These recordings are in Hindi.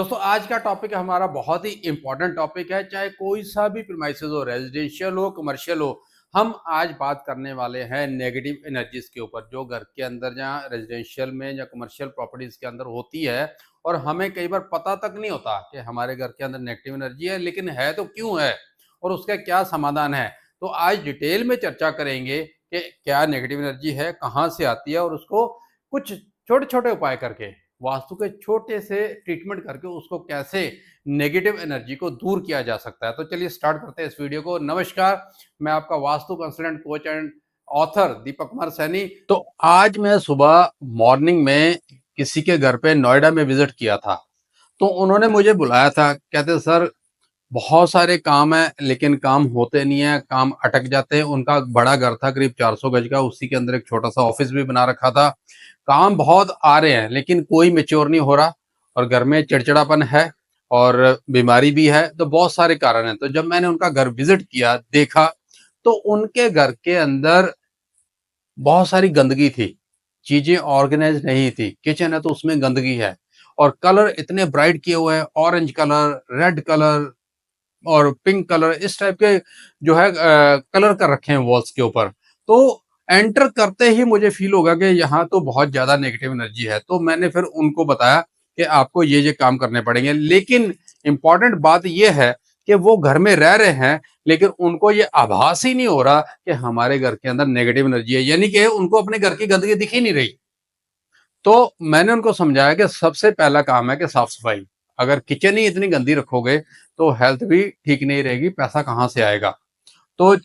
दोस्तों आज का टॉपिक हमारा बहुत ही इंपॉर्टेंट टॉपिक है। चाहे कोई सा भी प्रीमाइसेस हो, रेजिडेंशियल हो, कमर्शियल हो, हम आज बात करने वाले हैं नेगेटिव एनर्जीज के ऊपर जो घर के अंदर जहाँ रेजिडेंशियल में या कमर्शियल प्रॉपर्टीज के अंदर होती है। और हमें कई बार पता तक नहीं होता कि हमारे घर के अंदर नेगेटिव एनर्जी है, लेकिन है तो क्यों है और उसका क्या समाधान है। तो आज डिटेल में चर्चा करेंगे कि क्या नेगेटिव एनर्जी है, कहाँ से आती है और उसको कुछ छोटे छोटे उपाय करके, वास्तु के छोटे से ट्रीटमेंट करके उसको कैसे नेगेटिव एनर्जी को दूर किया जा सकता है। तो चलिए स्टार्ट करते हैं इस वीडियो को। नमस्कार, मैं आपका Vastu consultant, coach and author Deepak Kumar Saini. तो आज मैं सुबह मॉर्निंग में किसी के घर पे नोएडा में विजिट किया था। तो उन्होंने मुझे बुलाया था, कहते सर बहुत सारे काम है लेकिन काम होते नहीं है, काम अटक जाते हैं। उनका बड़ा घर था करीब 400 गज का, उसी के अंदर एक छोटा सा ऑफिस भी बना रखा था। काम बहुत आ रहे हैं लेकिन कोई मेच्योर नहीं हो रहा और घर में चिड़चिड़ापन है और बीमारी भी है। तो बहुत सारे कारण हैं। तो जब मैंने उनका घर विजिट किया, देखा, तो उनके घर के अंदर बहुत सारी गंदगी थी, चीजें ऑर्गेनाइज नहीं थी। किचन है तो उसमें गंदगी है और कलर इतने ब्राइट किए हुए हैं, ऑरेंज कलर, रेड कलर और पिंक कलर, इस टाइप के जो है कलर कर रखे हैं वॉल्स के ऊपर। तो एंटर करते ही मुझे फील होगा कि यहाँ तो बहुत ज्यादा नेगेटिव एनर्जी है। तो मैंने फिर उनको बताया कि आपको ये काम करने पड़ेंगे। लेकिन इंपॉर्टेंट बात यह है कि वो घर में रह रहे हैं लेकिन उनको ये आभास ही नहीं हो रहा कि हमारे घर के अंदर नेगेटिव एनर्जी है, यानी कि उनको अपने घर की गंदगी दिख ही नहीं रही। तो मैंने उनको समझाया कि सबसे पहला काम है कि साफ सफाई। अगर किचन ही इतनी गंदी रखोगे तो हेल्थ भी ठीक नहीं रहेगी, पैसा कहाँ से आएगा। तो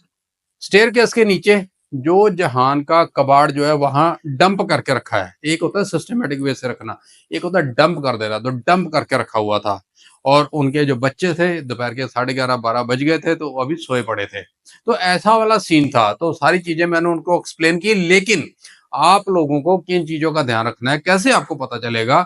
स्टेयरकेस के नीचे जो जहान का कबाड़ जो है वहां डंप करके रखा है। एक होता है सिस्टमेटिक वे से रखना, एक होता है डंप कर देना। तो डंप करके रखा हुआ था और उनके जो बच्चे थे दोपहर के 11:30-12 बज गए थे तो अभी सोए पड़े थे। तो ऐसा वाला सीन था। तो सारी चीजें मैंने उनको एक्सप्लेन की। लेकिन आप लोगों को किन चीजों का ध्यान रखना है, कैसे आपको पता चलेगा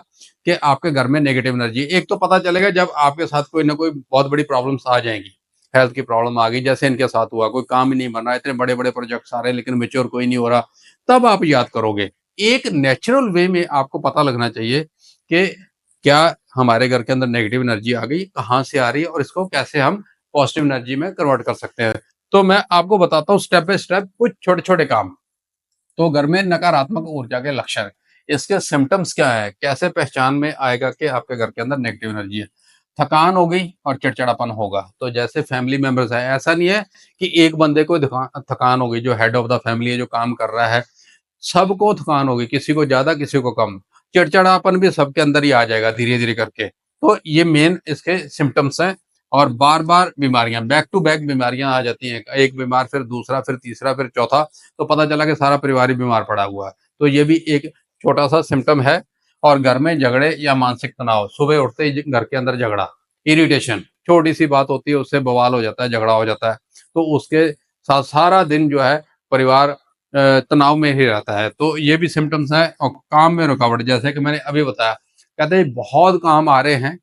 कि आपके घर में नेगेटिव एनर्जी। एक तो पता चलेगा जब आपके साथ कोई ना कोई बहुत बड़ी प्रॉब्लम्स आ जाएंगी, हेल्थ की प्रॉब्लम आ गई, जैसे इनके साथ हुआ, कोई काम ही नहीं बन रहा, इतने बड़े बड़े प्रोजेक्ट्स आ रहे हैं लेकिन मेच्योर कोई नहीं हो रहा। तब आप याद करोगे। एक नेचुरल वे में आपको पता लगना चाहिए कि क्या हमारे घर के अंदर नेगेटिव एनर्जी आ गई, कहाँ से आ रही है और इसको कैसे हम पॉजिटिव एनर्जी में कन्वर्ट कर सकते हैं। तो मैं आपको बताता हूँ स्टेप बाय स्टेप कुछ छोटे छोटे काम। तो घर में नकारात्मक ऊर्जा के लक्षण, इसके सिम्टम्स क्या है, कैसे पहचान में आएगा कि आपके घर के अंदर नेगेटिव एनर्जी है। थकान हो गई और चिड़चिड़ापन होगा। तो जैसे फैमिली मेंबर्स है, ऐसा नहीं है कि एक बंदे को थकान हो गई, जो हेड ऑफ द फैमिली है, जो काम कर रहा है, सबको थकान होगी, किसी को ज्यादा किसी को कम। चिड़चिड़ापन भी सबके अंदर ही आ जाएगा धीरे धीरे करके। तो ये मेन इसके सिम्टम्स हैं। और बार बार बीमारियां, बैक टू बैक बीमारियां आ जाती हैं, एक बीमार फिर दूसरा फिर तीसरा फिर चौथा। तो पता चला कि सारा परिवार ही बीमार पड़ा हुआ है। तो ये भी एक छोटा सा सिम्टम है। और घर में झगड़े या मानसिक तनाव, सुबह उठते ही घर के अंदर झगड़ा, इरिटेशन, छोटी सी बात होती है उससे बवाल हो जाता है, झगड़ा हो जाता है। तो उसके साथ सारा दिन जो है परिवार तनाव में ही रहता है। तो ये भी सिम्टम्स हैं। और काम में रुकावट, जैसे कि मैंने अभी बताया, कहते हैं बहुत काम आ रहे हैं,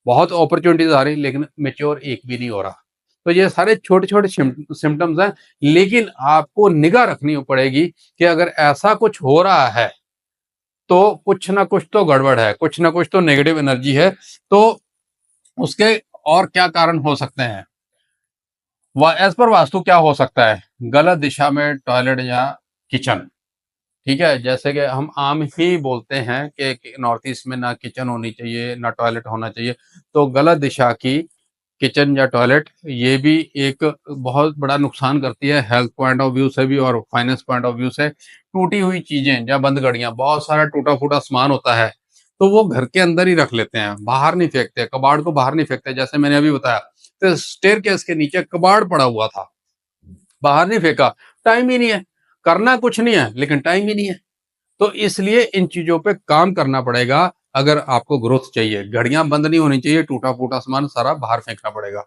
बहुत अपॉर्चुनिटीज आ रही, लेकिन मेच्योर एक भी नहीं हो रहा। तो ये सारे छोटे छोटे सिम्टम्स हैं। लेकिन आपको निगाह रखनी पड़ेगी कि अगर ऐसा कुछ हो रहा है तो कुछ ना कुछ तो गड़बड़ है, कुछ ना कुछ तो नेगेटिव एनर्जी है। तो उसके और क्या कारण हो सकते हैं। एज पर वास्तु क्या हो सकता है, गलत दिशा में टॉयलेट या किचन। ठीक है, जैसे कि हम आम ही बोलते हैं कि नॉर्थ ईस्ट में ना किचन होनी चाहिए ना टॉयलेट होना चाहिए। तो गलत दिशा की किचन या टॉयलेट ये भी एक बहुत बड़ा नुकसान करती है, हेल्थ पॉइंट ऑफ व्यू से भी और फाइनेंस पॉइंट ऑफ व्यू से। टूटी हुई चीजें या बंद घड़ियां, बहुत सारा टूटा फूटा सामान होता है तो वो घर के अंदर ही रख लेते हैं, बाहर नहीं फेंकते, कबाड़ को बाहर नहीं फेंकते। जैसे मैंने अभी बताया, तो स्टेयर केस के नीचे कबाड़ पड़ा हुआ था, बाहर नहीं फेंका। टाइम ही नहीं है, करना कुछ नहीं है लेकिन टाइम ही नहीं है। तो इसलिए इन चीजों पे काम करना पड़ेगा। अगर आपको ग्रोथ चाहिए, घड़ियां बंद नहीं होनी चाहिए, टूटा फूटा सामान सारा बाहर फेंकना पड़ेगा।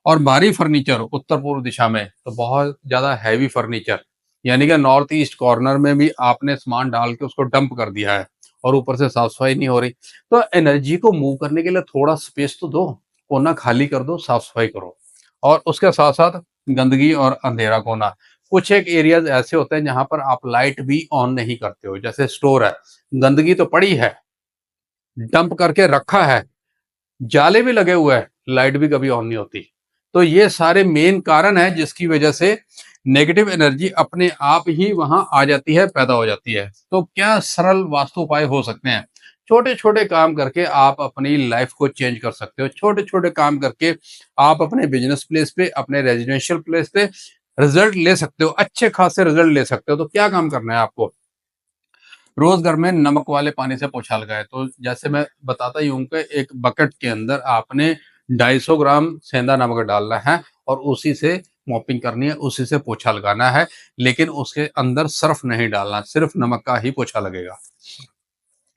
और भारी फर्नीचर उत्तर पूर्व दिशा में, तो बहुत ज्यादा हैवी फर्नीचर, यानी कि नॉर्थ ईस्ट कॉर्नर में भी आपने सामान डाल के उसको डंप कर दिया है और ऊपर से साफ सफाई नहीं हो रही। तो एनर्जी को मूव करने के लिए थोड़ा स्पेस तो दो, कोना खाली कर दो, साफ सफाई करो। और उसके साथ साथ गंदगी और अंधेरा कोना, कुछ एक एरियाज ऐसे होते हैं जहां पर आप लाइट भी ऑन नहीं करते हो, जैसे स्टोर है, गंदगी तो पड़ी है, डंप करके रखा है, जाले भी लगे हुए हैं, लाइट भी कभी ऑन नहीं होती। तो ये सारे मेन कारण है जिसकी वजह से नेगेटिव एनर्जी अपने आप ही वहां आ जाती है, पैदा हो जाती है। तो क्या सरल वास्तु उपाय हो सकते हैं? छोटे-छोटे काम करके आप अपनी लाइफ को चेंज कर सकते हो। छोटे-छोटे काम करके आप अपने बिज़नेस प्लेस पे, अपने रेज़िडेंशियल प्लेस पे रिज़ल्ट ले सकते हो, अच्छे खासे रिज़ल्ट ले सकते हो। तो क्या काम करना है आपको? रोज घर में नमक वाले पानी से पोछा लगाए। तो जैसे मैं बताता ही हूँ कि एक बकेट के अंदर आपने 250 ग्राम सेंधा नमक डालना है और उसी से मॉपिंग करनी है, उसी से पोछा लगाना है, लेकिन उसके अंदर सर्फ नहीं डालना, सिर्फ नमक का ही पोछा लगेगा।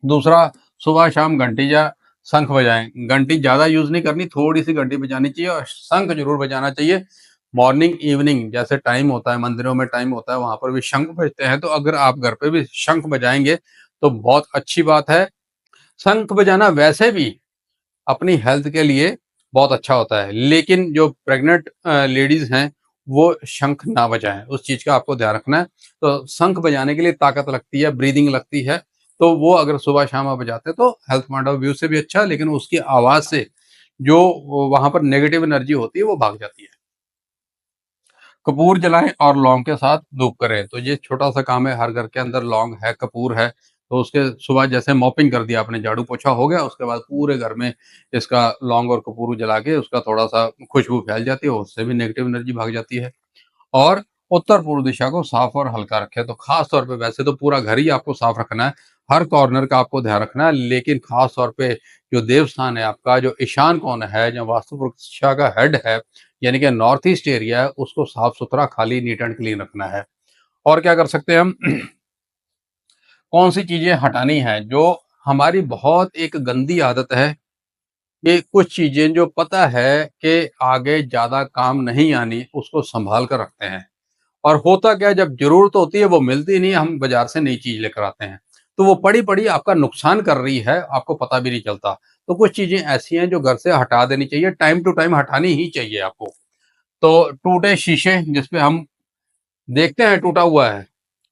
दूसरा, सुबह शाम घंटी या शंख बजाएं। घंटी ज़्यादा यूज़ नहीं करनी, थोड़ी सी घंटी बजानी चाहिए और शंख जरूर बजाना चाहिए। मॉर्निंग इवनिंग जैसे टाइम होता है, मंदिरों में टाइम होता है, वहां पर भी शंख बजते हैं। तो अगर आप घर पे भी शंख बजाएंगे तो बहुत अच्छी बात है। शंख बजाना वैसे भी अपनी हेल्थ के लिए बहुत अच्छा होता है, लेकिन जो प्रेग्नेंट लेडीज हैं वो शंख ना बजाएं, उस चीज का आपको ध्यान रखना है। तो शंख बजाने के लिए ताकत लगती है, ब्रीदिंग लगती है। तो वो अगर सुबह शाम आप बजाते हैं तो हेल्थ पॉइंट ऑफ व्यू से भी अच्छा, लेकिन उसकी आवाज से जो वहां पर नेगेटिव एनर्जी होती है वो भाग जाती है। कपूर जलाएं और लौंग के साथ धूप करें। तो ये छोटा सा काम है, हर घर के अंदर लौंग है, कपूर है। तो उसके सुबह जैसे मॉपिंग कर दिया आपने, झाड़ू पोछा हो गया, उसके बाद पूरे घर में इसका लौंग और कपूर जला के उसका थोड़ा सा खुशबू फैल जाती है, उससे भी नेगेटिव एनर्जी भाग जाती है। और उत्तर पूर्व दिशा को साफ और हल्का रखें। तो खास तौर पे वैसे तो पूरा घर ही आपको साफ रखना है, हर कॉर्नर का आपको ध्यान रखना है, लेकिन खास तौर पे जो देव स्थान है आपका, जो ईशान कोण है, जो वास्तु दिशा का हेड है, यानी कि नॉर्थ ईस्ट एरिया है, उसको साफ सुथरा, खाली, नीट एंड क्लीन रखना है। और क्या कर सकते हैं हम? कौन सी चीजें हटानी है? जो हमारी बहुत एक गंदी आदत है कि कुछ चीजें जो पता है कि आगे ज्यादा काम नहीं आनी, उसको संभाल कर रखते हैं। और होता क्या है, जब ज़रूरत होती है वो मिलती नहीं है, हम बाज़ार से नई चीज़ लेकर आते हैं। तो वो पड़ी-पड़ी आपका नुकसान कर रही है, आपको पता भी नहीं चलता। तो कुछ चीज़ें ऐसी हैं जो घर से हटा देनी चाहिए, टाइम टू टाइम हटानी ही चाहिए आपको। तो टूटे शीशे जिस पे हम देखते हैं टूटा हुआ है,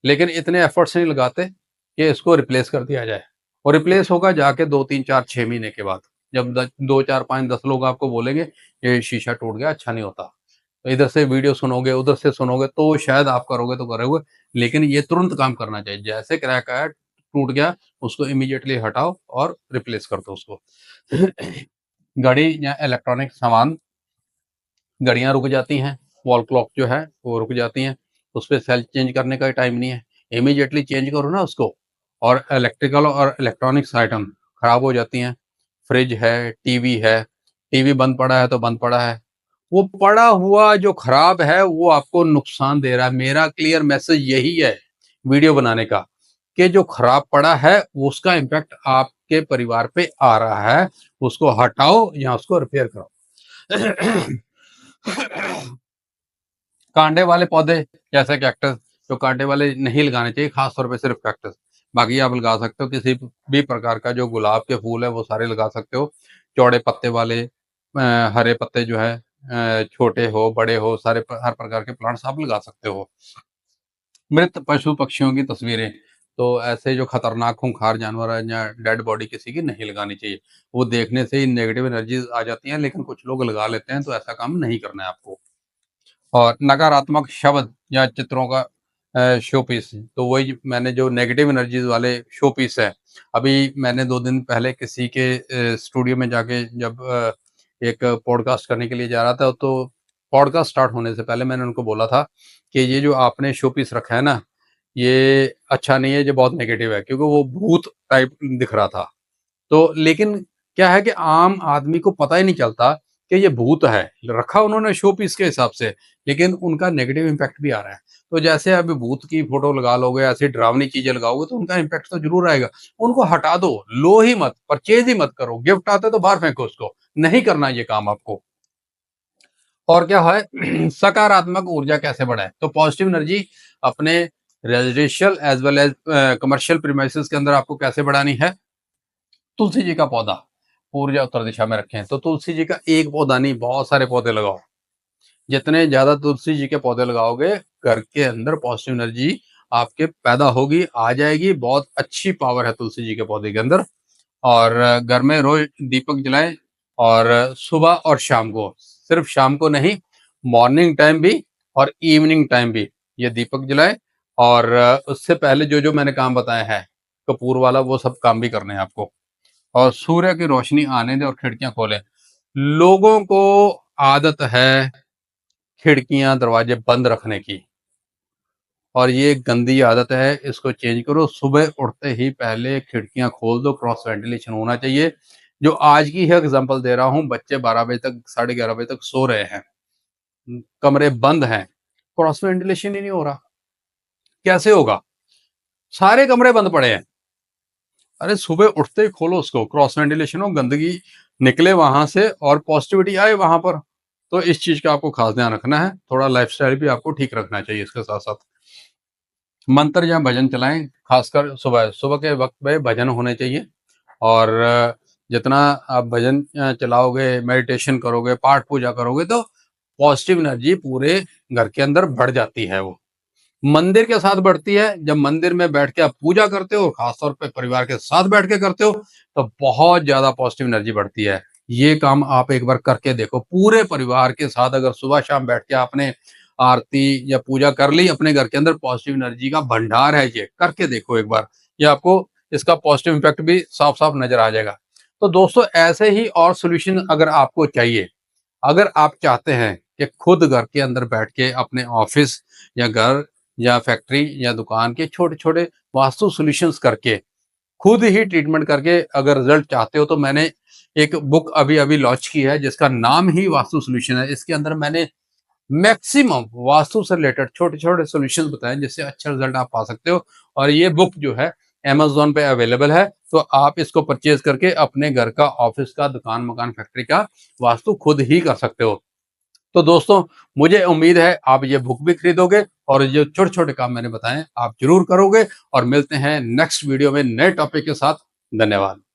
लेकिन इतने एफर्ट्स नहीं लगाते कि इसको रिप्लेस कर दिया जाए। और रिप्लेस होगा जाके 2, 3, 4, 6 महीने के बाद। जब द 2, 4, 5, 10 लोग आपको बोलेंगे, ये शीशा टूट गया, अच्छा नहीं होता। तो इधर से वीडियो सुनोगे, उधर से सुनोगे तो शायद आप करोगे तो करोगे, लेकिन ये तुरंत काम करना चाहिए। जैसे क्रैक आया, टूट गया, उसको इमीडिएटली हटाओ और रिप्लेस कर दो उसको। घड़ी या इलेक्ट्रॉनिक सामान, घड़ियाँ रुक जाती हैं, वॉल क्लॉक जो है वो रुक जाती हैं, उसपे सेल चेंज करने का टाइम नहीं है, इमीडिएटली चेंज करो ना उसको। और इलेक्ट्रिकल और इलेक्ट्रॉनिक्स आइटम खराब हो जाती हैं, फ्रिज है, टीवी बंद पड़ा है तो बंद पड़ा है, वो पड़ा हुआ जो खराब है वो आपको नुकसान दे रहा है। मेरा क्लियर मैसेज यही है वीडियो बनाने का, कि जो खराब पड़ा है उसका इम्पैक्ट आपके परिवार पे आ रहा है, उसको हटाओ या उसको रिपेयर करो। कांटे वाले पौधे जैसे कैक्टस, जो कांटे वाले नहीं लगाने चाहिए, खास तौर पे सिर्फ कैक्टस। बाकी आप लगा सकते हो किसी भी प्रकार का, जो गुलाब के फूल है वो सारे लगा सकते हो। चौड़े पत्ते वाले, हरे पत्ते जो है, छोटे हो बड़े हो, हर प्रकार के प्लांट्स आप लगा सकते हो। मृत पशु पक्षियों की तस्वीरें, तो ऐसे जो खतरनाक खूंखार जानवर है या डेड बॉडी किसी की नहीं लगानी चाहिए। वो देखने से ही नेगेटिव एनर्जीज आ जाती हैं, लेकिन कुछ लोग लगा लेते हैं, तो ऐसा काम नहीं करना है आपको। और नकारात्मक शब्द या चित्रों का शो पीस, तो वही मैंने जो नेगेटिव एनर्जीज वाले शो पीस है, अभी मैंने 2 दिन पहले किसी के स्टूडियो में जाके जब एक पॉडकास्ट करने के लिए जा रहा था, तो पॉडकास्ट स्टार्ट होने से पहले मैंने उनको बोला था कि ये जो आपने शो पीस रखा है ना, ये अच्छा नहीं है, ये बहुत नेगेटिव है, क्योंकि वो भूत टाइप दिख रहा था। तो लेकिन क्या है कि आम आदमी को पता ही नहीं चलता कि ये भूत है, रखा उन्होंने शो पीस के हिसाब से, लेकिन उनका नेगेटिव इम्पैक्ट भी आ रहा है। तो जैसे अभी भूत की फोटो लगा लोगे, ऐसी डरावनी चीजें लगाओगे, तो उनका इम्पैक्ट तो जरूर आएगा। उनको हटा दो, लो ही मत, परचेज ही मत करो, गिफ्ट आता है तो बाहर फेंको उसको, नहीं करना ये काम आपको। और क्या है, सकारात्मक ऊर्जा कैसे बढ़ाए? तो पॉजिटिव एनर्जी अपने residential as well as commercial premises के अंदर आपको कैसे बढ़ानी है? तुलसी जी का पौधा ऊर्जा उत्तर दिशा में रखें। तो तुलसी जी का एक पौधा नहीं, बहुत सारे पौधे लगाओ। जितने ज्यादा तुलसी जी के पौधे लगाओगे, घर के अंदर पॉजिटिव एनर्जी आपके पैदा होगी, आ जाएगी। बहुत अच्छी पावर है तुलसी जी के पौधे के अंदर। और घर में रोज दीपक जलाएं, और सुबह और शाम को, सिर्फ शाम को नहीं, मॉर्निंग टाइम भी और इवनिंग टाइम भी ये दीपक जलाएं। और उससे पहले जो जो मैंने काम बताया है कपूर वाला, वो सब काम भी करने हैं आपको। और सूर्य की रोशनी आने दें और खिड़कियां खोलें। लोगों को आदत है खिड़कियां दरवाजे बंद रखने की, और ये एक गंदी आदत है, इसको चेंज करो। सुबह उठते ही पहले खिड़कियां खोल दो, क्रॉस वेंटिलेशन होना चाहिए। जो आज की है एग्जांपल दे रहा हूँ, बच्चे 12 बजे तक, 11:30 बजे तक सो रहे हैं, कमरे बंद हैं, क्रॉस वेंटिलेशन ही नहीं हो रहा। कैसे होगा? सारे कमरे बंद पड़े हैं। अरे सुबह उठते ही खोलो उसको, क्रॉस वेंटिलेशन हो, गंदगी निकले वहां से और पॉजिटिविटी आए वहां पर। तो इस चीज का आपको खास ध्यान रखना है। थोड़ा लाइफस्टाइल भी आपको ठीक रखना चाहिए इसके साथ साथ। मंत्र या भजन चलाएं, खासकर सुबह सुबह के वक्त में भजन होने चाहिए। और जितना आप भजन चलाओगे, मेडिटेशन करोगे, पाठ पूजा करोगे, तो पॉजिटिव एनर्जी पूरे घर के अंदर बढ़ जाती है। वो मंदिर के साथ बढ़ती है। जब मंदिर में बैठ के आप पूजा करते हो, खासतौर पे परिवार के साथ बैठ के करते हो, तो बहुत ज्यादा पॉजिटिव एनर्जी बढ़ती है। ये काम आप एक बार करके देखो, पूरे परिवार के साथ अगर सुबह शाम बैठ के आपने आरती या पूजा कर ली, अपने घर के अंदर पॉजिटिव एनर्जी का भंडार है, ये करके देखो एक बार। ये आपको इसका पॉजिटिव इम्पैक्ट भी साफ साफ नजर आ जाएगा। तो दोस्तों, ऐसे ही और सोल्यूशन अगर आपको चाहिए, अगर आप चाहते हैं कि खुद घर के अंदर बैठ के अपने ऑफिस या घर या फैक्ट्री या दुकान के छोटे छोटे वास्तु सॉल्यूशंस करके खुद ही ट्रीटमेंट करके अगर रिजल्ट चाहते हो, तो मैंने एक बुक अभी अभी लॉन्च की है जिसका नाम ही वास्तु सॉल्यूशन है। इसके अंदर मैंने मैक्सिमम वास्तु से रिलेटेड छोटे छोटे सॉल्यूशंस बताएं जिससे अच्छा रिजल्ट आप पा सकते हो। और ये बुक जो है Amazon पे अवेलेबल है, तो आप इसको परचेज करके अपने घर का, ऑफिस का, दुकान मकान फैक्ट्री का वास्तु खुद ही कर सकते हो। तो दोस्तों, मुझे उम्मीद है आप ये बुक भी खरीदोगे और ये छोटे छोटे काम मैंने बताए आप जरूर करोगे। और मिलते हैं नेक्स्ट वीडियो में नए टॉपिक के साथ। धन्यवाद।